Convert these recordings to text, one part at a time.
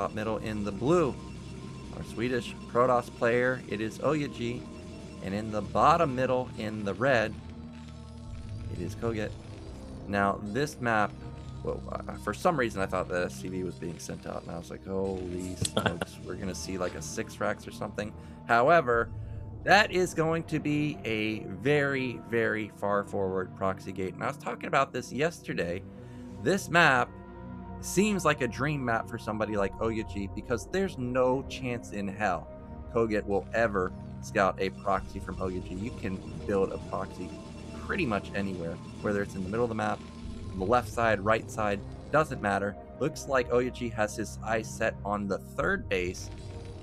top middle in the blue, our Swedish Protoss player, it is oooooo. And in the bottom middle in the red, it is kogeT. Now this map, well, for some reason I thought that SCV was being sent out, and I was like, holy smokes, we're gonna see like a 6 racks or something. However, that is going to be a very, very far forward proxy gate. And I was talking about this yesterday. This map seems like a dream map for somebody like oooooo, because there's no chance in hell kogeT will ever scout a proxy from oooooo. You can build a proxy pretty much anywhere, whether it's in the middle of the map, the left side, right side, doesn't matter. Looks like oooooo has his eyes set on the 3rd base,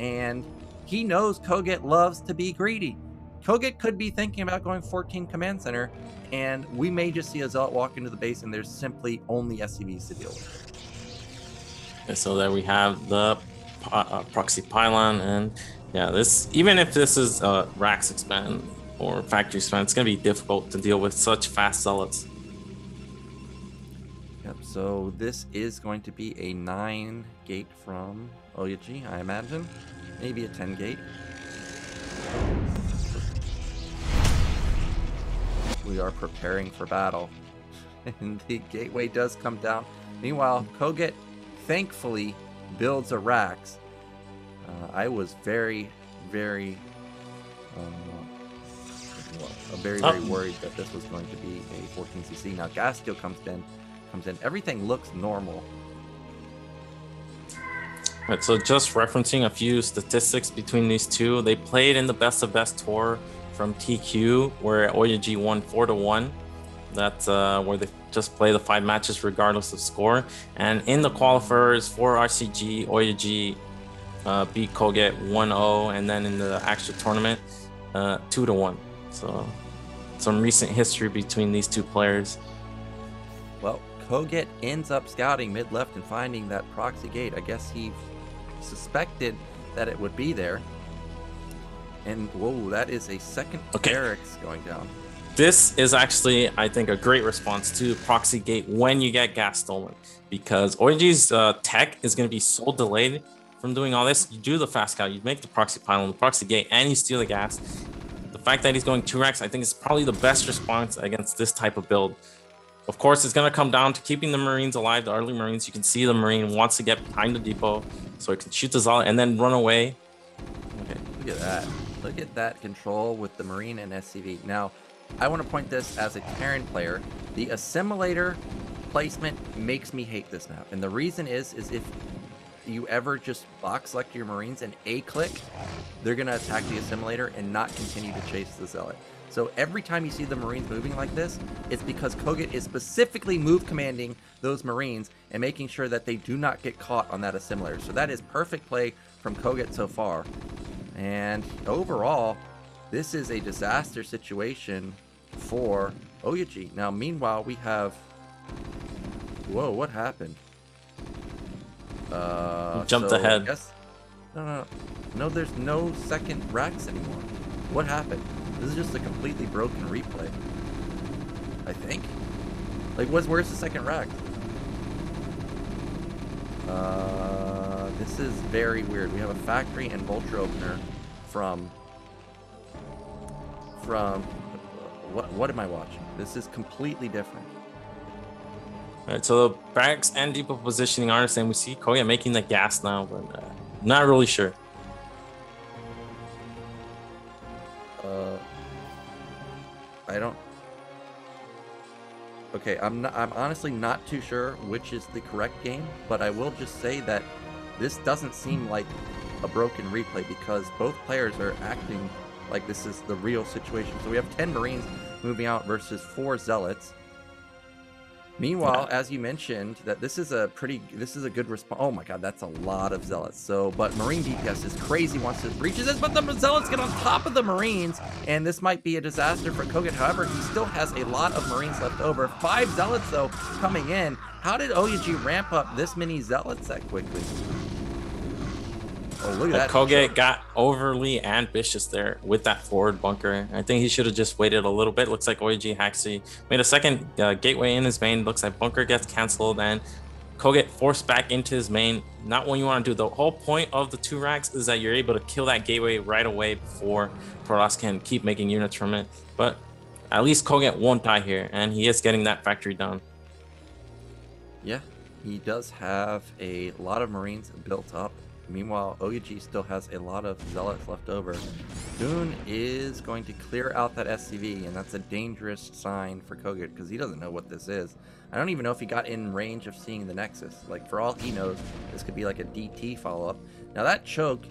and he knows kogeT loves to be greedy. kogeT could be thinking about going 14 command center, and we may just see a Zealot walk into the base and there's simply only SCVs to deal with. Okay, so there we have the proxy pylon, and yeah, this, even if this is racks expand or factory expand, it's going to be difficult to deal with such fast Zealots. Yep, so this is going to be a 9 gate from oooooo, I imagine. Maybe a 10 gate. We are preparing for battle. And the gateway does come down. Meanwhile, kogeT thankfully builds a racks. I was very, very worried that this was going to be a 14cc. Now gas steel comes in. Everything looks normal. Right, so just referencing a few statistics between these two, they played in the best of best tour from TQ, where oooooo won 4-1. That's where they just play the 5 matches regardless of score. And in the qualifiers for RCG, oooooo beat kogeT 1-0, and then in the actual tournament, 2-1. So some recent history between these two players. Well, kogeT ends up scouting mid-left and finding that proxy gate. I guess he suspected that it would be there. And whoa, that is a second barracks going down. This is actually, I think, a great response to proxy gate when you get gas stolen, because oooooo's tech is going to be so delayed from doing all this. You do the fast scout, you make the proxy pylon, the proxy gate, and you steal the gas. The fact that he's going 2 racks, I think, is probably the best response against this type of build. Of course, it's going to come down to keeping the Marines alive, the early Marines. You can see the Marine wants to get behind the depot so he can shoot the Zealot and then run away. Okay, look at that. Look at that control with the Marine and SCV. Now, I want to point this as a Terran player. The assimilator placement makes me hate this map. And the reason is if you ever just box select your Marines and A-click, they're going to attack the assimilator and not continue to chase the Zealot. So every time you see the Marines moving like this, it's because kogeT is specifically move commanding those Marines and making sure that they do not get caught on that assimilator. So that is perfect play from kogeT so far. And overall, this is a disaster situation for oooooo. Now, meanwhile, we have... Whoa, what happened? Jumped ahead. I guess... No, there's no second racks anymore. What happened? This is just a completely broken replay, I think. Like, where's the second rack? This is very weird. We have a factory and vulture opener from what am I watching? This is completely different. All right, so the barracks and depot positioning are the same. We see kogeT making the gas now, but not really sure. I don't... Okay, I'm honestly not too sure which is the correct game, but I will just say that this doesn't seem like a broken replay because both players are acting like this is the real situation. So we have 10 Marines moving out versus 4 Zealots. Meanwhile, as you mentioned, that this is a good response. Oh my god, that's a lot of Zealots. So, but Marine DPS is crazy once it reaches this, but the Zealots get on top of the Marines, and this might be a disaster for kogeT. However, he still has a lot of Marines left over. 5 Zealots, though, coming in. How did oooooo ramp up this many Zealots that quickly? Oh, look at that. kogeT got overly ambitious there with that forward bunker. I think he should have just waited a little bit. Looks like oooooo actually made a second gateway in his main. Looks like bunker gets canceled, and kogeT forced back into his main. Not what you want to do. The whole point of the 2 racks is that you're able to kill that gateway right away before Protoss can keep making units from it. But at least kogeT won't die here, and he is getting that factory done. Yeah, he does have a lot of Marines built up. Meanwhile, ooooh still has a lot of Zealots left over. Goon is going to clear out that SCV, and that's a dangerous sign for kogeT because he doesn't know what this is. I don't even know if he got in range of seeing the Nexus. Like, for all he knows, this could be like a DT follow-up. Now, that choke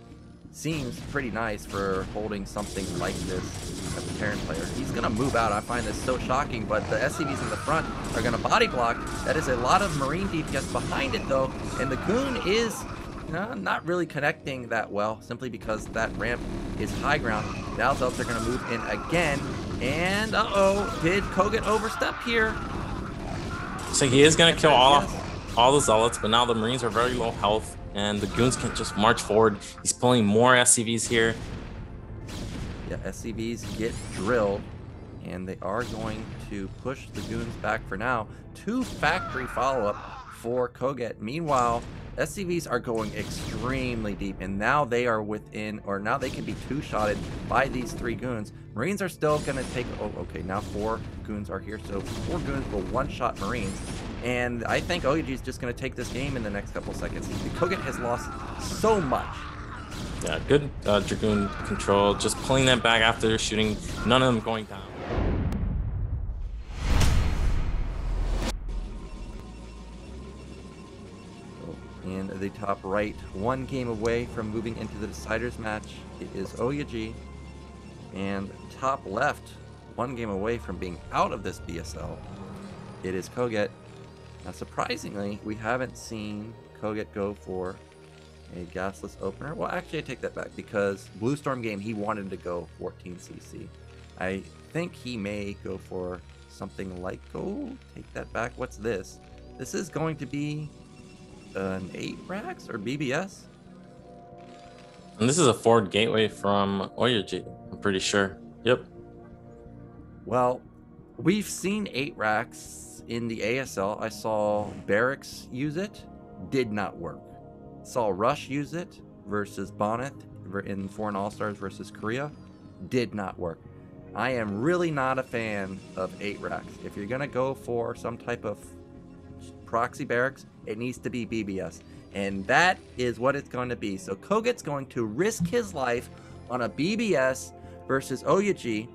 seems pretty nice for holding something like this as a Terran player. He's going to move out. I find this so shocking, but the SCVs in the front are going to body block. That is a lot of Marine DPS behind it, though, and the Goon is not really connecting that well, simply because that ramp is high ground. Now Zealots are going to move in again, and did kogeT overstep here? So he is going to kill all the Zealots, but now the Marines are very low health, and the Goons can just march forward. He's pulling more SCVs here. Yeah, SCVs get drilled, and they are going to push the Goons back for now. 2 factory follow-up for kogeT. Meanwhile, SCVs are going extremely deep, and now they are within, or now they can be 2-shotted by these 3 Goons. Marines are still going to take, okay, now 4 Goons are here, so 4 Goons will 1-shot Marines. And I think ooooh is just going to take this game in the next couple seconds. kogeT has lost so much. Yeah, good Dragoon control, just pulling them back after shooting, none of them going down. In the top right, 1 game away from moving into the deciders match, it is ooooh. And top left, 1 game away from being out of this BSL, it is kogeT. Now, surprisingly, we haven't seen kogeT go for a gasless opener. Well, actually, I take that back, because Blue Storm game, he wanted to go 14cc. I think he may go for something like, take that back. What's this? This is going to be an 8 racks or BBS? And this is a forward gateway from ooooh, I'm pretty sure. Yep. Well, we've seen 8 racks in the ASL. I saw Barracks use it, did not work. Saw Rush use it versus Bonnet in Foreign All-Stars versus Korea, did not work. I am really not a fan of 8 racks. If you're gonna go for some type of proxy barracks, it needs to be BBS, and that is what it's going to be. So kogeT's going to risk his life on a BBS versus ooooh.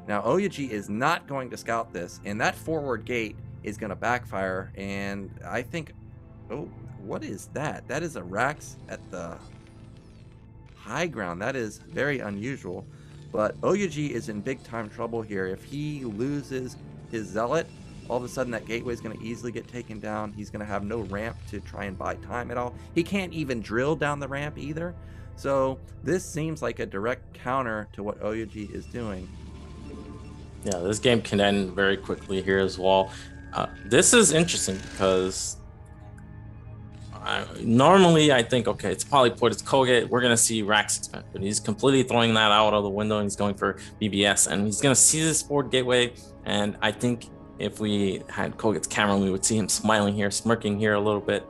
Now ooooh is not going to scout this, and that forward gate is going to backfire, and I think, what is that? That is a Rax at the high ground. That is very unusual, but ooooh is in big time trouble here. If he loses his Zealot, all of a sudden that gateway is going to easily get taken down. He's going to have no ramp to try and buy time at all. He can't even drill down the ramp either. So this seems like a direct counter to what ooooh is doing. Yeah, this game can end very quickly here as well. This is interesting because normally I think, okay, it's probably put its kogeT, we're going to see racks expand, but he's completely throwing that out of the window, and he's going for BBS, and he's going to see this forward gateway, and I think if we had kogeT's camera, we would see him smiling here, smirking here a little bit.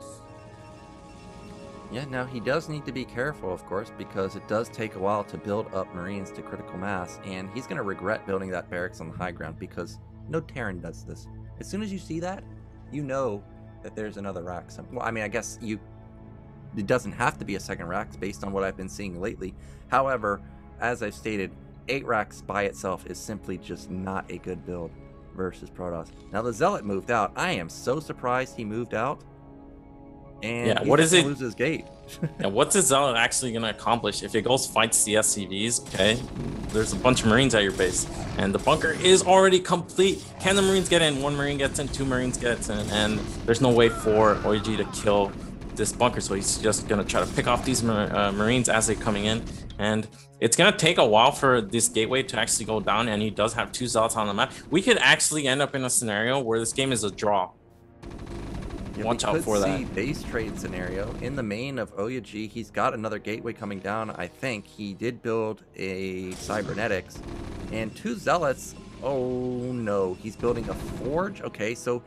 Yeah, now he does need to be careful, of course, because it does take a while to build up Marines to critical mass, and he's going to regret building that barracks on the high ground, because no Terran does this. As soon as you see that, you know that there's another rack. Well, I mean, I guess it doesn't have to be a second rack based on what I've been seeing lately. However, as I've stated, 8 racks by itself is simply just not a good build versus Protoss. Now the Zealot moved out. I am so surprised he moved out. And yeah, what is it? Lose his gate. Yeah, what's the Zealot actually going to accomplish if it goes fights the SCVs? Okay, there's a bunch of Marines at your base, and the bunker is already complete. Can the Marines get in? 1 Marine gets in, 2 Marines gets in, and there's no way for ooooh to kill this bunker. So he's just going to try to pick off these Marines as they're coming in, and it's going to take a while for this gateway to actually go down. And he does have 2 Zealots on the map. We could actually end up in a scenario where this game is a draw. Yeah, watch out for that. Base trade scenario in the main of ooooh. He's got another gateway coming down. I think he did build a cybernetics and 2 Zealots. Oh no, he's building a forge. Okay, so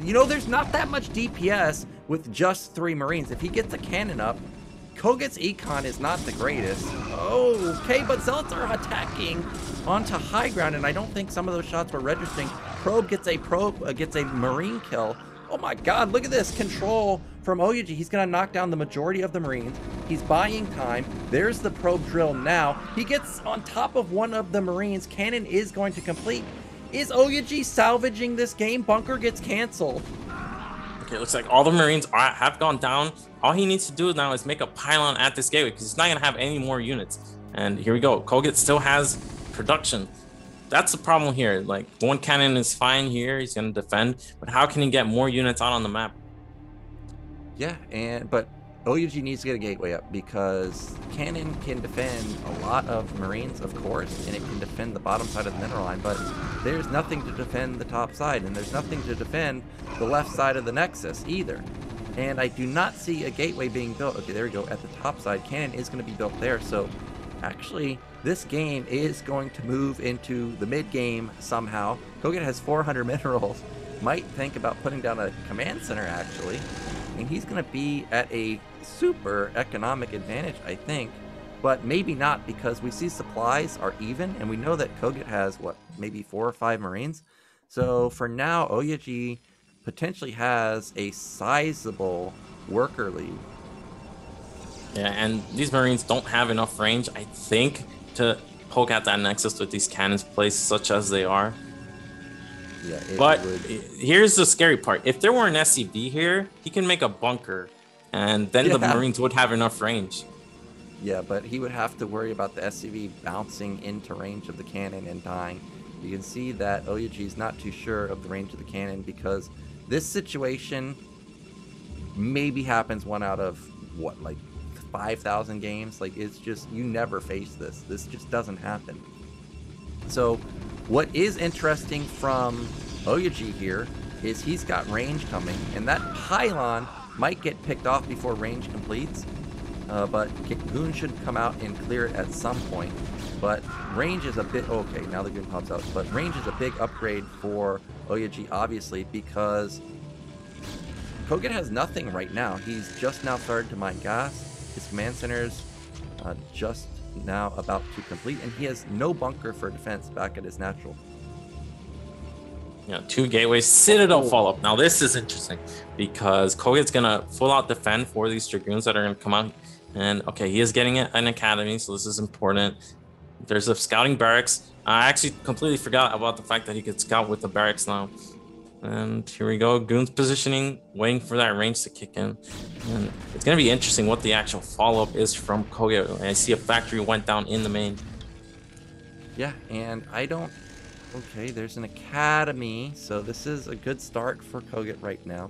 you know, there's not that much DPS with just 3 Marines. If he gets a cannon up, kogeT's econ is not the greatest. Oh, okay, but Zealots are attacking onto high ground, and I don't think some of those shots were registering. Probe gets a Marine kill. Oh my god, look at this control from ooooh. He's gonna knock down the majority of the Marines. He's buying time. There's the probe drill now. He gets on top of one of the Marines. Cannon is going to complete. Is ooooh salvaging this game? Bunker gets canceled. Okay, looks like all the Marines have gone down. All he needs to do now is make a pylon at this gateway because he's not going to have any more units. And here we go. kogeT still has production. That's the problem here. Like, one cannon is fine here. He's going to defend. But how can he get more units out on the map? Yeah, but ooooh needs to get a gateway up because cannon can defend a lot of Marines, of course, and it can defend the bottom side of the mineral line, but there's nothing to defend the top side, and there's nothing to defend the left side of the Nexus either. And I do not see a gateway being built. Okay, there we go. At the top side, cannon is going to be built there, so actually this game is going to move into the mid game somehow. kogeT has 400 minerals. Might think about putting down a command center, actually. And he's going to be at a super economic advantage, I think. But maybe not, because we see supplies are even, and we know that kogeT has, what, maybe 4 or 5 Marines? So for now, ooooh potentially has a sizable worker lead. Yeah, and these Marines don't have enough range, I think, to poke at that Nexus with these cannons placed such as they are. Yeah, but here's the scary part. If there were an SCV here, he can make a bunker, and then the Marines would have enough range. Yeah, but he would have to worry about the SCV bouncing into range of the cannon and dying. You can see that ooooh is not too sure of the range of the cannon because this situation maybe happens 1 out of, what, like 5,000 games? Like, it's just, you never face this. This just doesn't happen. So what is interesting from ooooh here is he's got range coming, and that pylon might get picked off before range completes, but Goon should come out and clear it at some point. But range is a bit, okay, now the Goon pops out, but range is a big upgrade for ooooh, obviously, because kogeT has nothing right now. He's just now started to mine gas. His command center's just now about to complete, and he has no bunker for defense back at his natural. Yeah, 2 gateways, Citadel follow-up. Now this is interesting because kogeT's gonna full out defend for these Dragoons that are gonna come out. And okay, he is getting an academy, so this is important. There's a scouting barracks. I actually completely forgot about the fact that he could scout with the barracks now. And here we go, Goon's positioning, waiting for that range to kick in. And it's going to be interesting what the actual follow-up is from kogeT. I see a factory went down in the main. Yeah, and I don't... Okay, there's an academy, so this is a good start for kogeT right now.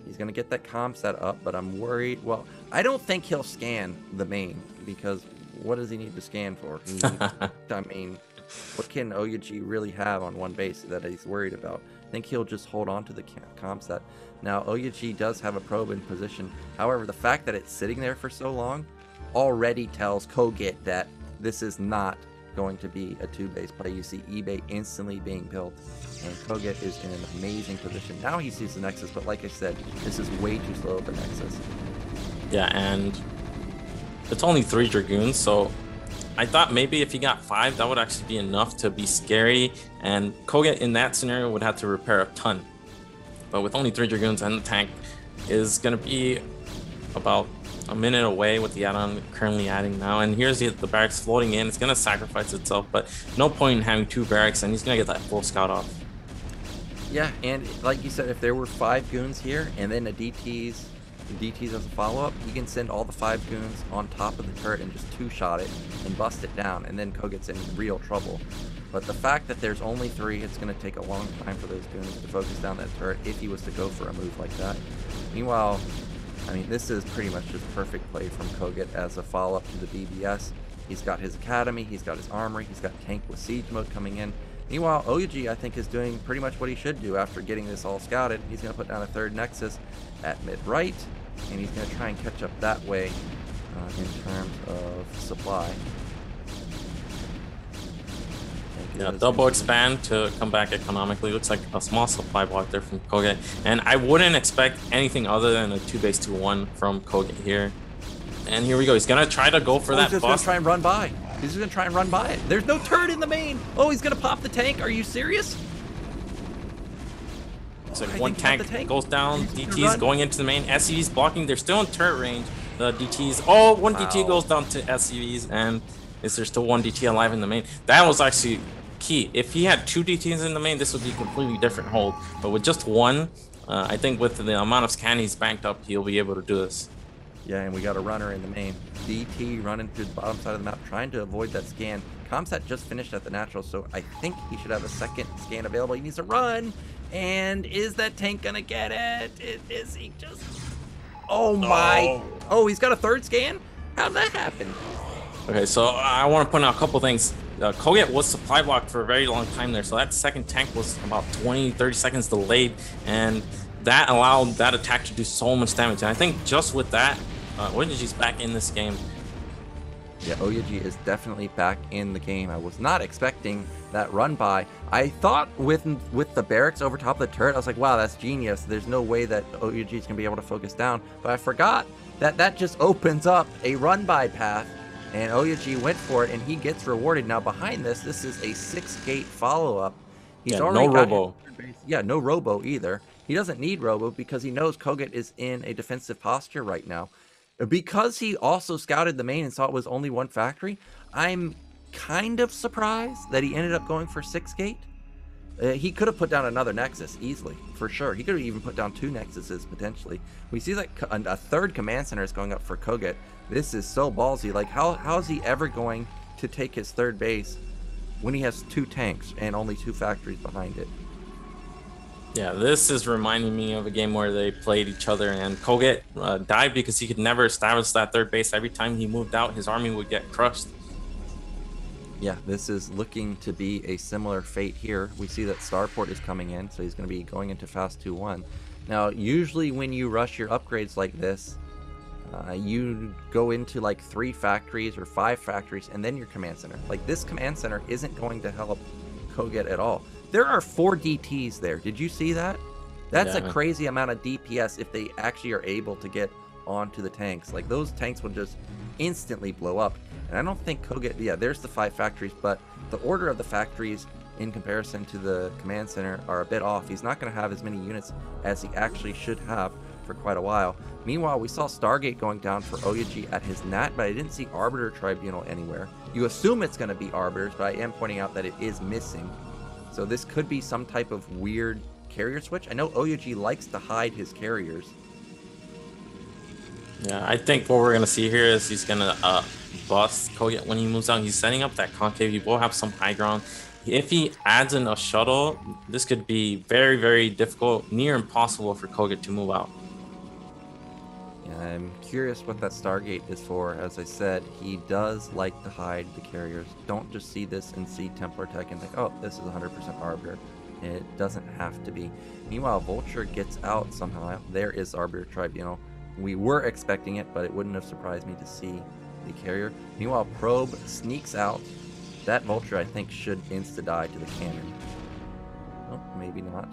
He's going to get that comm set up, but I'm worried... Well, I don't think he'll scan the main, because what does he need to scan for? I mean, what can ooooh really have on one base that he's worried about? I think he'll just hold on to the comm set. Now, ooooh does have a probe in position. However, the fact that it's sitting there for so long already tells kogeT that this is not going to be a 2-base play. You see eBay instantly being built, and kogeT is in an amazing position. Now he sees the Nexus, but like I said, this is way too slow of a Nexus. Yeah, and it's only 3 Dragoons, so I thought maybe if he got 5, that would actually be enough to be scary, and kogeT in that scenario would have to repair a ton. But with only 3 Dragoons and the tank is going to be about a minute away with the add-on currently adding now. And here's the barracks floating in. It's going to sacrifice itself, but no point in having 2 barracks, and he's going to get that full scout off. Yeah, and like you said, if there were 5 goons here and then a DTs as a follow-up, he can send all the 5 goons on top of the turret and just 2-shot it and bust it down, and then kogeT's in real trouble. But the fact that there's only 3, it's going to take a long time for those goons to focus down that turret if he was to go for a move like that. Meanwhile, I mean, this is pretty much just perfect play from kogeT as a follow-up to the BBS. He's got his academy, he's got his armory, he's got tank with siege mode coming in. Meanwhile, ooooh, I think, is doing pretty much what he should do after getting this all scouted. He's going to put down a 3rd Nexus at mid-right, and he's going to try and catch up that way in terms of supply. And Yeah, double expand to come back economically. Looks like a small supply block there from kogeT. And I wouldn't expect anything other than a 2-base-2-1 from kogeT here. And here we go. He's going to try to go for that He's just bust. going to try and run by. He's just going to try and run by it. There's no turret in the main. Oh, he's going to pop the tank. Are you serious? Looks like one tank goes down. DT's going into the main. SCV's blocking. They're still in turret range. The DT's... Oh, one DT goes down to SCVs. And is there still one DT alive in the main? That was actually key. If he had 2 DTs in the main, this would be a completely different hold. But with just one, I think with the amount of scan he's banked up, he'll be able to do this. Yeah, and we got a runner in the main. DT running through the bottom side of the map, trying to avoid that scan. Comsat just finished at the natural, so I think he should have a second scan available. He needs to run. And is that tank gonna get it? Is he just... Oh my... Oh, he's got a third scan? How'd that happen? Okay, so I want to point out a couple things. kogeT was supply blocked for a very long time there, so that second tank was about 20-30 seconds delayed, and that allowed that attack to do so much damage. And I think just with that, oooooo's back in this game. Yeah, oooooo is definitely back in the game. I was not expecting that run by. I thought with the barracks over top of the turret, I was like, wow, that's genius. There's no way that oooooo is gonna be able to focus down. But I forgot that that just opens up a run by path. And oooooo went for it, and he gets rewarded. Now behind this is a 6-gate follow-up. He's already no got robo. Yeah, no robo either. He doesn't need robo because he knows kogeT is in a defensive posture right now. Because he also scouted the main and saw it was only one factory, I'm kind of surprised that he ended up going for 6-gate. He could have put down another Nexus easily, for sure. He could have even put down 2 Nexuses potentially. We see that a third command center is going up for kogeT. This is so ballsy. Like, how is he ever going to take his third base when he has 2 tanks and only 2 factories behind it? Yeah, this is reminding me of a game where they played each other, and kogeT died because he could never establish that third base. Every time he moved out, his army would get crushed. Yeah, this is looking to be a similar fate here. We see that Starport is coming in, so he's going to be going into Fast 2-1. Now, usually when you rush your upgrades like this, you go into like 3 factories or 5 factories and then your command center. Like, this command center isn't going to help kogeT at all. There are 4 DTs there. Did you see that? That's a crazy amount of DPS if they actually are able to get onto the tanks. Like, those tanks would just instantly blow up. And I don't think kogeT, yeah, there's the 5 factories, but the order of the factories in comparison to the command center are a bit off. He's not going to have as many units as he actually should have for quite a while. Meanwhile, we saw Stargate going down for oooooo at his NAT, but I didn't see Arbiter Tribunal anywhere. You assume it's going to be Arbiters, but I am pointing out that it is missing. So this could be some type of weird carrier switch. I know oooooo likes to hide his carriers. Yeah, I think what we're going to see here is he's going to bust kogeT when he moves out. He's setting up that concave. He will have some high ground. If he adds in a shuttle, this could be very, very difficult, near impossible for kogeT to move out. Yeah, I'm curious what that Stargate is for. As I said, he does like to hide the carriers. Don't just see this and see Templar Tech and think, oh, this is 100% Arbiter. It doesn't have to be. Meanwhile, Vulture gets out somehow. There is Arbiter Tribunal. We were expecting it, but it wouldn't have surprised me to see the carrier. Meanwhile, Probe sneaks out. That Vulture, I think, should insta-die to the cannon. Oh, maybe not.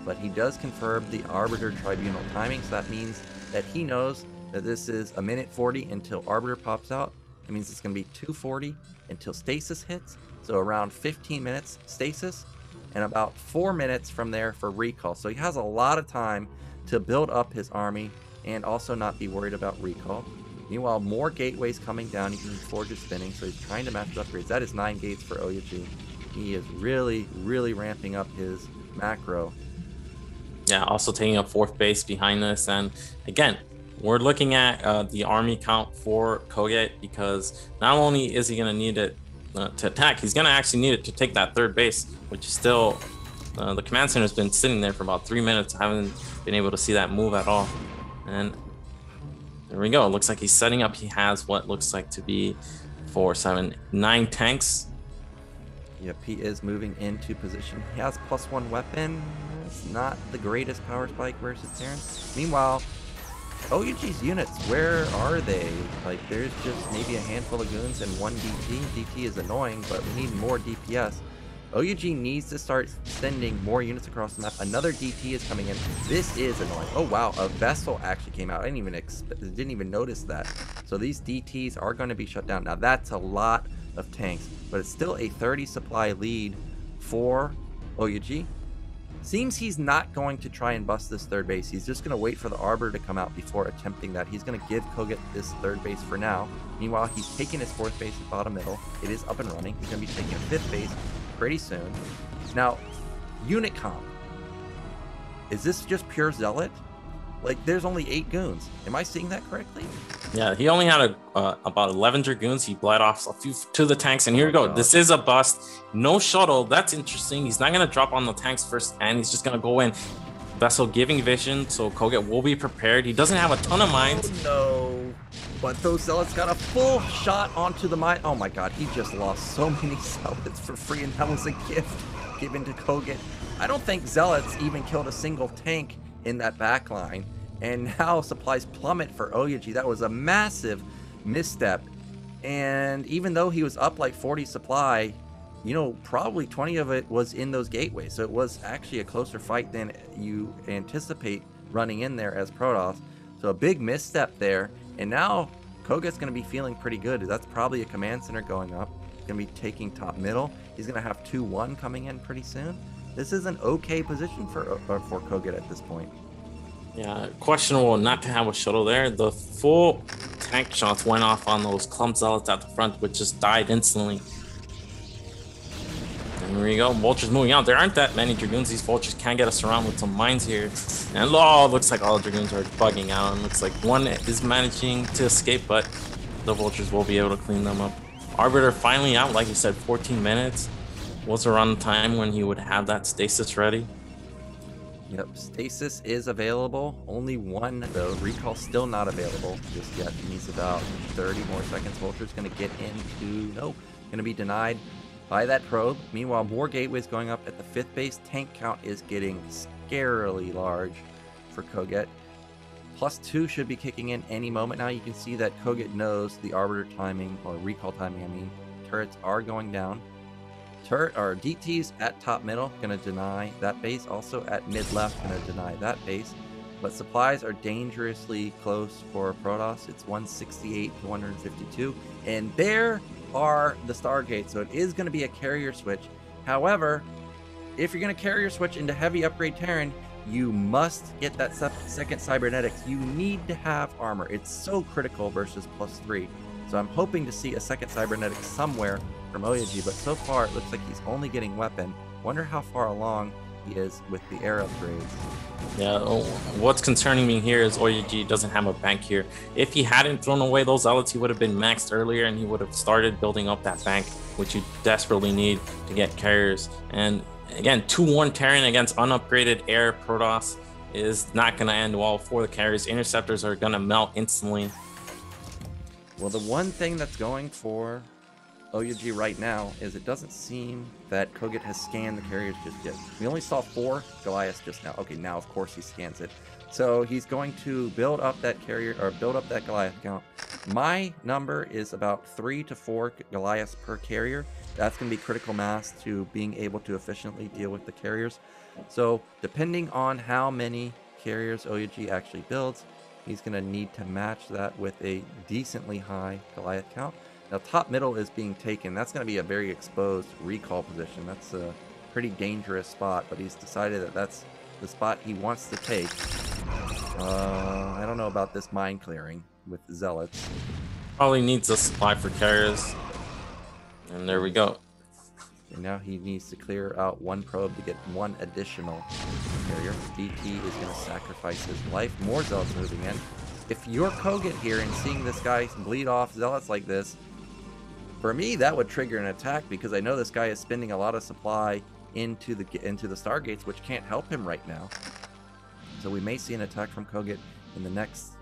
But he does confirm the Arbiter Tribunal timing, so that means that he knows that this is 1:40 until Arbiter pops out. It means it's going to be 2:40 until Stasis hits. So around 15 minutes Stasis, and about 4 minutes from there for recall. So he has a lot of time to build up his army and also not be worried about recall. Meanwhile, more gateways coming down. You can see Forge is spinning, so he's trying to match the upgrades. That is 9 gates for oooooo. He is really, really ramping up his macro. Yeah, also taking up 4th base behind this. And again, we're looking at the army count for kogeT, because not only is he going to need it to attack, he's going to actually need it to take that 3rd base, which is still... the command center has been sitting there for about 3 minutes. I haven't been able to see that move at all. And there we go. It looks like he's setting up. He has what looks like to be 4, 7, 9 tanks. Yep, he is moving into position. He has +1 weapon. It's not the greatest power spike versus Terran. Meanwhile, oooooo's units, where are they? Like, there's just maybe a handful of goons and 1 DT. DT is annoying, but we need more DPS. OyA needs to start sending more units across the map. Another DT is coming in. This is annoying. Oh wow, a vessel actually came out. I didn't even notice that. So these DTs are going to be shut down. Now that's a lot of tanks, but it's still a 30 supply lead for OyA. Seems he's not going to try and bust this third base. He's just going to wait for the Arbiter to come out before attempting that. He's going to give kogeT this third base for now. Meanwhile, he's taking his fourth base at bottom middle. It is up and running. He's going to be taking a fifth base pretty soon. Now, unit comp. Is this just pure Zealot? Like, there's only 8 goons. Am I seeing that correctly? Yeah, he only had about 11 Dragoons. He bled off a few to the tanks, and here we go. God. This is a bust. No shuttle. That's interesting. He's not going to drop on the tanks first, and he's just going to go in. Vessel giving vision, so kogeT will be prepared. He doesn't have a ton of mines. Oh, no. But those Zealots got a full shot onto the mine. Oh my God, he just lost so many Zealots for free, and that was a gift given to kogeT. I don't think Zealots even killed a single tank in that back line, and now supplies plummet for OyA. That was a massive misstep, and even though he was up like 40 supply, you know, probably 20 of it was in those gateways, so it was actually a closer fight than you anticipate running in there as Protoss. So a big misstep there, and now kogeT's going to be feeling pretty good. That's probably a command center going up. He's going to be taking top middle. He's going to have 2-1 coming in pretty soon. This is an okay position for kogeT at this point. Yeah, questionable not to have a shuttle there. The full tank shots went off on those clump Zealots at the front, which just died instantly. And here we go. Vultures moving out. There aren't that many Dragoons. These Vultures can get us around with some mines here. And oh, looks like all the Dragoons are bugging out. And looks like one is managing to escape, but the Vultures will be able to clean them up. Arbiter finally out, like you said, 14 minutes. Was around the time when he would have that stasis ready. Yep, stasis is available. Only one, though. Recall still not available just yet. He needs about 30 more seconds. Vulture's going to get into... Nope. Going to be denied by that probe. Meanwhile, more gateways going up at the 5th base. Tank count is getting scarily large for kogeT. +2 should be kicking in any moment now. You can see that kogeT knows the Arbiter timing, or recall timing, I mean. Turrets are going down. DT's at top middle, gonna deny that base. Also at mid left, gonna deny that base. But supplies are dangerously close for Protoss. It's 168 to 152. And there are the Stargates, so it is gonna be a carrier switch. However, if you're gonna carrier switch into heavy upgrade Terran, you must get that second cybernetics. You need to have armor. It's so critical versus +3. So I'm hoping to see a second cybernetics somewhere from OyA, but so far it looks like he's only getting weapon. Wonder how far along he is with the air upgrades. Yeah, what's concerning me here is OyA doesn't have a bank here. If he hadn't thrown away those Zealots, he would have been maxed earlier, and he would have started building up that bank, which you desperately need to get carriers. And again, 2-1 Terran against unupgraded air Protoss is not going to end well for the carriers. Interceptors are going to melt instantly. Well, the one thing that's going for OyA right now is it doesn't seem that kogeT has scanned the carriers just yet. We only saw 4 Goliaths just now. Okay, now of course he scans it. So he's going to build up that carrier, or build up that Goliath count. My number is about 3 to 4 Goliaths per carrier. That's going to be critical mass to being able to efficiently deal with the carriers. So depending on how many carriers OyA actually builds, he's going to need to match that with a decently high Goliath count. Now, top middle is being taken. That's going to be a very exposed recall position. That's a pretty dangerous spot, but he's decided that that's the spot he wants to take. I don't know about this mine clearing with the Zealots. Probably needs a supply for carriers. And there we go. And now he needs to clear out 1 probe to get 1 additional carrier. DT is going to sacrifice his life. More Zealots moving in. If you're kogeT here and seeing this guy bleed off Zealots like this, for me, that would trigger an attack, because I know this guy is spending a lot of supply into the Stargates, which can't help him right now. So we may see an attack from kogeT in the next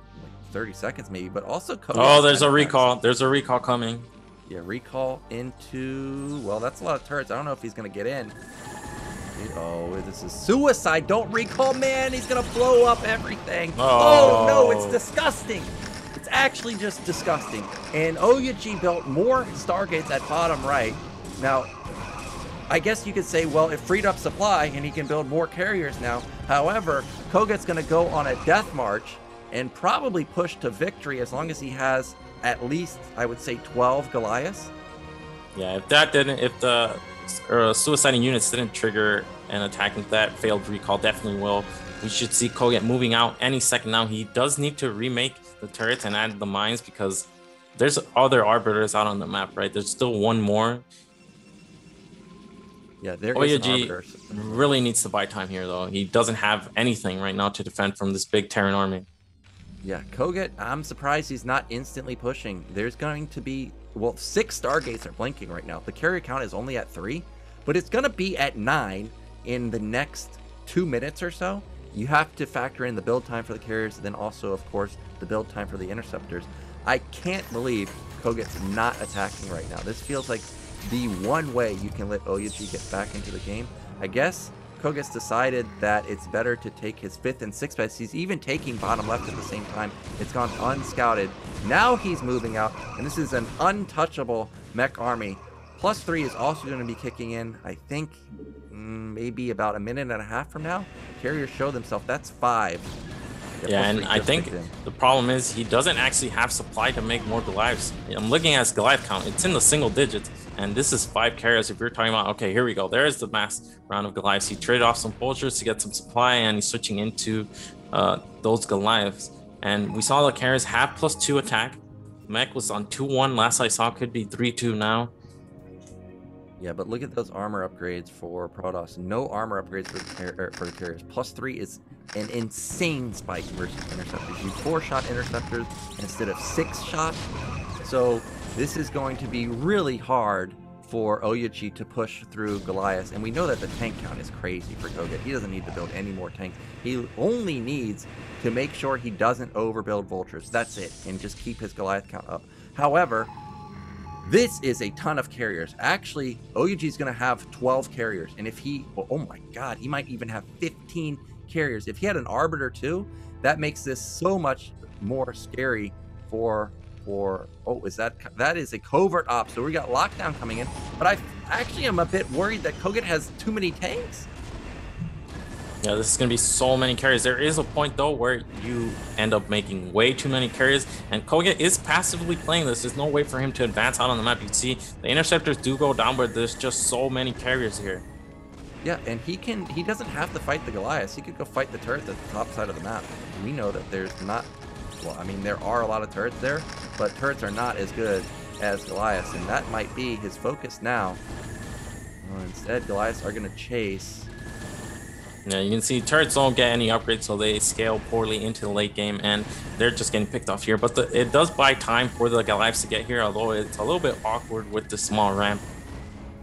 30 seconds maybe, but also kogeT... Oh, there's a recall. There's a recall coming. Yeah, recall into... Well, that's a lot of turrets. I don't know if he's going to get in. Oh, this is suicide. Don't recall, man. He's going to blow up everything. Oh, no, it's disgusting. It's actually just disgusting. And OyA built more Stargates at bottom right. Now, I guess you could say, well, it freed up supply and he can build more carriers now. However, kogeT's going to go on a death march and probably push to victory as long as he has at least, I would say, 12 Goliaths. Yeah, if the suiciding units didn't trigger an attack, and that failed recall definitely will. We should see kogeT moving out any second now. He does need to remake the turrets and add the mines because there's other arbiters out on the map, right? There's still one more. Yeah, there is an OyA arbiter. really needs to buy time here, though. He doesn't have anything right now to defend from this big Terran army. Yeah, kogeT, I'm surprised he's not instantly pushing. There's going to be, well, 6 Stargates are blinking right now. The carrier count is only at 3, but it's going to be at 9 in the next 2 minutes or so. You have to factor in the build time for the carriers, and then also, of course, the build time for the interceptors. I can't believe kogeT's not attacking right now. This feels like the one way you can let OyA get back into the game. I guess kogeT's decided that it's better to take his 5th and 6th base. He's even taking bottom left at the same time. It's gone unscouted. Now he's moving out, and this is an untouchable mech army. +3 is also going to be kicking in, I think, maybe about a minute and a half from now. Carriers show themselves. That's 5. Yeah, and I think the problem is he doesn't actually have supply to make more Goliaths. I'm looking at his Goliath count. It's in the single digits, and this is 5 carriers. If you're talking about, okay, here we go. There's the mass round of Goliaths. He traded off some vultures to get some supply, and he's switching into those Goliaths. And we saw the carriers have +2 attack. Mech was on 2-1 last I saw. Could be 3-2 now. Yeah, but look at those armor upgrades for Protoss. No armor upgrades for the carriers. +3 is an insane spike versus interceptors. You 4-shot interceptors instead of 6-shot. So this is going to be really hard for OyA to push through Goliath. And we know that the tank count is crazy for kogeT. He doesn't need to build any more tanks. He only needs to make sure he doesn't overbuild vultures. That's it. And just keep his Goliath count up. However, this is a ton of carriers. Actually, OyA is going to have 12 carriers. And if he, oh my God, he might even have 15 carriers. If he had an arbiter too, that makes this so much more scary for oh, that is a covert op. So we got lockdown coming in. But I actually am a bit worried that kogeT has too many tanks. Yeah, this is going to be so many carriers. There is a point, though, where you end up making way too many carriers, and kogeT is passively playing this. There's no way for him to advance out on the map. You see, the interceptors do go down, but there's just so many carriers here. Yeah, and he doesn't have to fight the Goliaths. He could go fight the turrets at the top side of the map. We know that there's not, well, I mean, there are a lot of turrets there, but turrets are not as good as Goliaths, and that might be his focus now. Well, instead, Goliaths are going to chase. Yeah, you can see turrets don't get any upgrades, so they scale poorly into the late game, and they're just getting picked off here. But it does buy time for the Goliaths to get here, although it's a little bit awkward with the small ramp.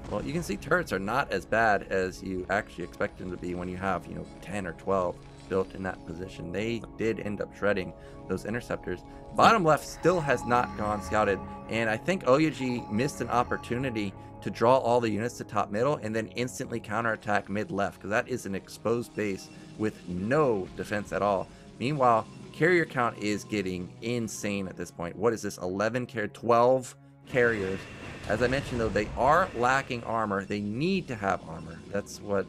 Well, you can see turrets are not as bad as you actually expect them to be when you have, 10 or 12 built in that position. They did end up shredding those interceptors. Bottom left still has not gone scouted, and I think OyA missed an opportunity to draw all the units to top middle and then instantly counterattack mid left, because that is an exposed base with no defense at all. Meanwhile, carrier count is getting insane at this point. What is this? 12 carriers. As I mentioned, though, they are lacking armor. They need to have armor. That's what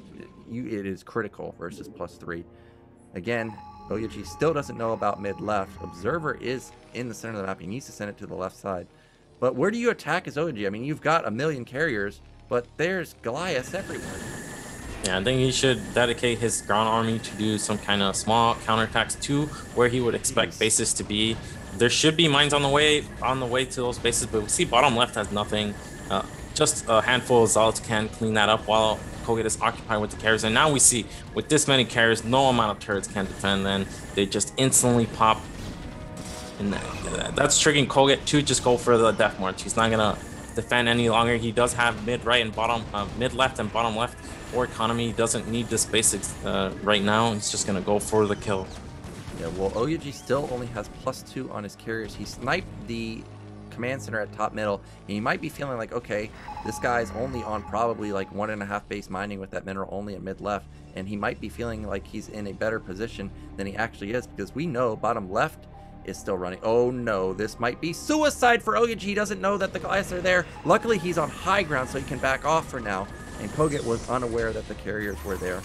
it is critical versus +3. Again, OyA still doesn't know about mid left. Observer is in the center of the map. He needs to send it to the left side. But where do you attack as OyA? I mean, you've got 1 million carriers, but there's Goliaths everywhere. Yeah, I think he should dedicate his ground army to do some kind of small counterattacks to where he would expect bases to be. There should be mines on the way to those bases, but we see bottom left has nothing. Just a handful of zealots can clean that up while kogeT is occupied with the carriers. And now we see, with this many carriers, no amount of turrets can defend, and they just instantly pop. And that's triggering kogeT to just go for the death march. He's not gonna defend any longer. He does have mid right and bottom, mid left and bottom left for economy. He doesn't need this basics right now. He's just gonna go for the kill. Yeah, well, OyA still only has +2 on his carriers. He sniped the command center at top middle, and he might be feeling like, okay, this guy's only on probably like 1.5 base mining with that mineral only at mid left, and he might be feeling like he's in a better position than he actually is, because we know bottom left is still running. Oh no, this might be suicide for OyA. He doesn't know that the Goliaths are there. Luckily, he's on high ground, so he can back off for now. and kogeT was unaware that the carriers were there.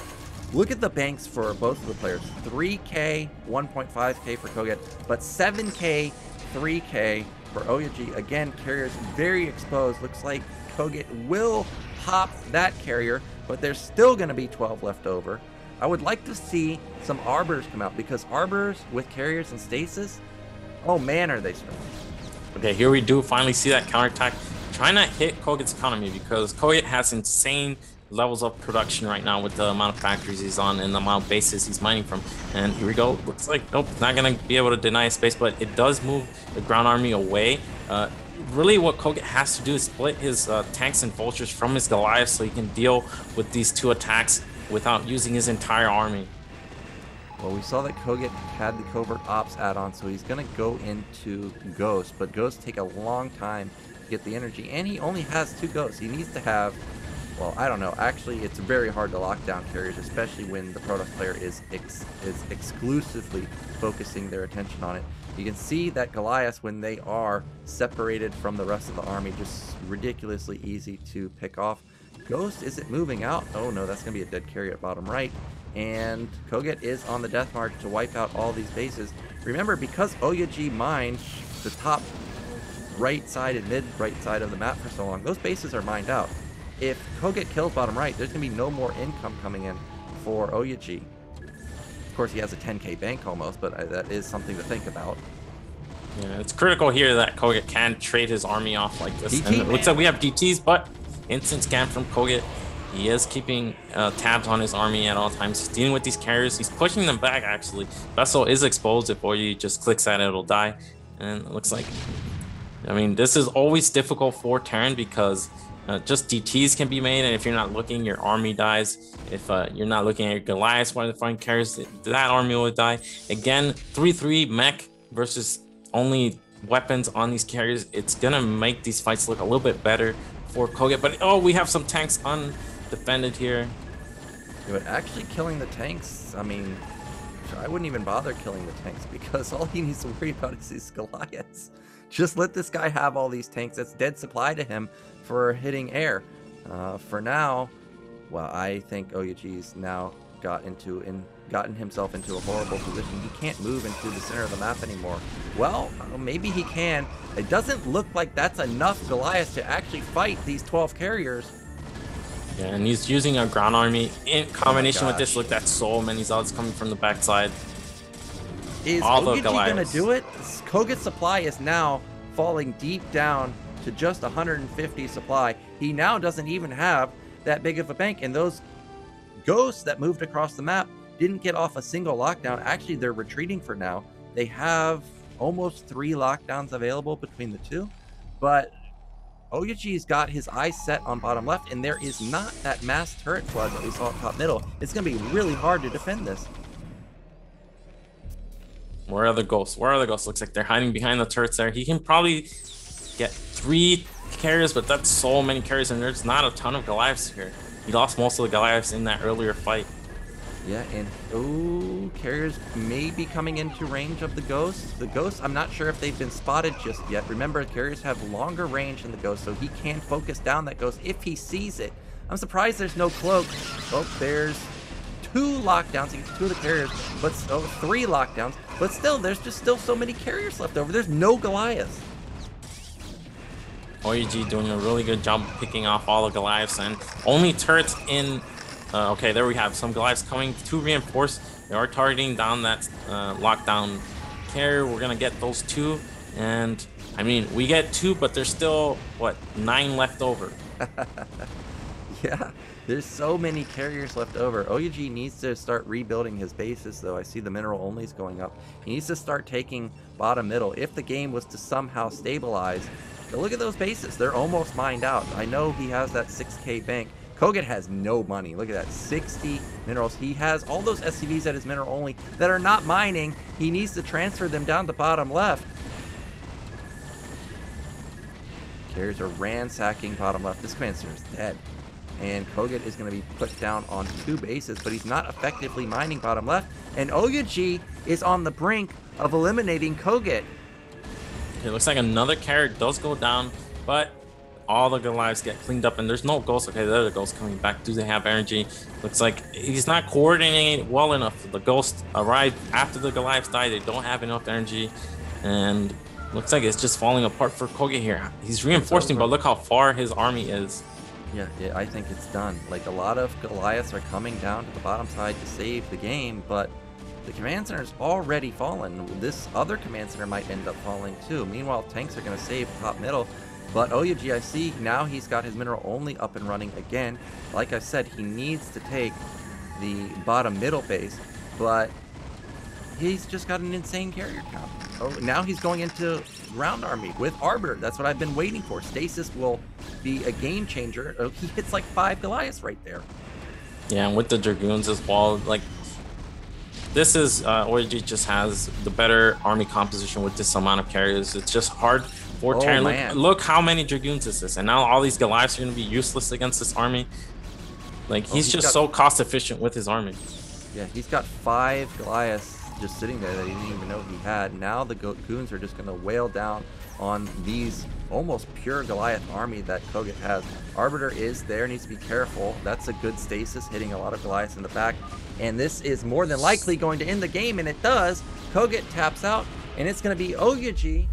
Look at the banks for both of the players. 3K, 1.5K for kogeT, but 7K, 3K for OyA. Again, carriers very exposed. Looks like kogeT will pop that carrier, but there's still going to be 12 left over. I would like to see some arbors come out, because arbors with carriers and stasis, oh man, are they strong. Okay, here we do finally see that counterattack. Trying to hit kogeT's economy, because kogeT has insane levels of production right now with the amount of factories he's on and the amount of bases he's mining from. And here we go. Looks like, nope, not going to be able to deny space, but it does move the ground army away. Really what kogeT has to do is split his tanks and vultures from his Goliath so he can deal with these 2 attacks without using his entire army. Well, we saw that kogeT had the covert ops add-on, so he's going to go into Ghost, but Ghosts take a long time to get the energy, and he only has 2 Ghosts. He needs to have, well, I don't know. Actually, it's very hard to lock down carriers, especially when the Protoss player is exclusively focusing their attention on it. You can see that Goliaths, when they are separated from the rest of the army, just ridiculously easy to pick off. Ghost isn't moving out. Oh no, that's going to be a dead carry at bottom right. And kogeT is on the death march to wipe out all these bases. Remember, because OyA mined the top right side and mid right side of the map for so long, those bases are mined out. If kogeT kills bottom right, there's going to be no more income coming in for OyA. Of course, he has a 10k bank almost, but that is something to think about. Yeah, it's critical here that kogeT can trade his army off like this. DT, and it looks like we have DTs, but instant scan from kogeT. He is keeping tabs on his army at all times. He's dealing with these carriers. He's pushing them back, actually. Vessel is exposed. If OyA just clicks at it, it'll die. And it looks like, I mean, this is always difficult for Terran, because just DTs can be made, and if you're not looking, your army dies. If you're not looking at your Goliaths while they're fighting carriers, that army will die. Again, 3-3 mech versus only weapons on these carriers. It's gonna make these fights look a little bit better for kogeT, but oh, we have some tanks undefended here. Yeah, but actually killing the tanks, I mean, I wouldn't even bother killing the tanks, because all he needs to worry about is these Goliaths. Just let this guy have all these tanks. That's dead supply to him for hitting air. For now, well, I think OyA's now gotten himself into a horrible position. He can't move into the center of the map anymore. Well, maybe he can. It doesn't look like that's enough Goliaths to actually fight these 12 carriers. Yeah, and he's using a ground army in combination with this. Look, that's so many Zealots coming from the backside. Is OyA gonna do it? kogeT's supply is now falling deep down to just 150 supply. He now doesn't even have that big of a bank, and those ghosts that moved across the map didn't get off a single lockdown. Actually, they're retreating for now. They have almost 3 lockdowns available between the two, but OyA's got his eyes set on bottom left, and there is not that mass turret flood that we saw at top middle. It's going to be really hard to defend this. Where are the ghosts? Where are the ghosts? Looks like they're hiding behind the turrets there. He can probably get 3 carriers, but that's so many carriers, and there's not a ton of Goliaths here. He lost most of the Goliaths in that earlier fight. Yeah, and oh, carriers may be coming into range of the ghosts. The ghosts, I'm not sure if they've been spotted just yet. Remember, carriers have longer range than the ghost, so he can focus down that ghost if he sees it. I'm surprised there's no cloak. Oh, there's 2 lockdowns. He gets 2 of the carriers, but 3 lockdowns. But still, there's just still so many carriers left over. There's no Goliaths. OyA doing a really good job picking off all the Goliaths, and only turrets in. Okay, there we have some Goliaths coming to reinforce. They are targeting down that lockdown carrier. We're gonna get those 2, and I mean, we get 2, but there's still what, 9 left over. Yeah, there's so many carriers left over. OyA needs to start rebuilding his bases, though. I see the mineral onlys going up. He needs to start taking bottom middle. If the game was to somehow stabilize, look at those bases. They're almost mined out. I know he has that 6k bank. kogeT has no money. Look at that, 60 minerals. He has all those SCVs at his mineral only that are not mining. He needs to transfer them down to bottom left. Carriers are ransacking bottom left. This command center is dead. And kogeT is going to be put down on 2 bases, but he's not effectively mining bottom left. And OyA is on the brink of eliminating kogeT. It looks like another carrier does go down, but all the Goliaths get cleaned up, and there's no ghosts. Okay, the other ghosts coming back. Do they have energy? Looks like he's not coordinating well enough. The ghosts arrive after the Goliaths die. They don't have enough energy, and looks like it's just falling apart for kogeT here. He's reinforcing, but look how far his army is. Yeah, I think it's done. Like, a lot of Goliaths are coming down to the bottom side to save the game, but the command center's already fallen. This other command center might end up falling too. Meanwhile, tanks are going to save top middle. But ooooh, I see now he's got his mineral only up and running again. Like I said, he needs to take the bottom middle base, but he's just got an insane carrier count. Oh, now he's going into ground army with Arbiter. That's what I've been waiting for. Stasis will be a game changer. Oh, he hits like 5 Goliaths right there. Yeah, and with the Dragoons as well. Like, this is ooooh just has the better army composition with this amount of carriers. It's just hard for Terran. Look how many Dragoons this is, and now all these Goliaths are going to be useless against this army. Like, he's just so cost efficient with his army. Yeah, he's got 5 Goliaths just sitting there that he didn't even know he had. Now the goons are just going to wail down on these almost pure Goliath army that kogeT has. Arbiter is there, needs to be careful. That's a good stasis, hitting a lot of Goliaths in the back. And this is more than likely going to end the game, and it does. kogeT taps out, and it's going to be ooooh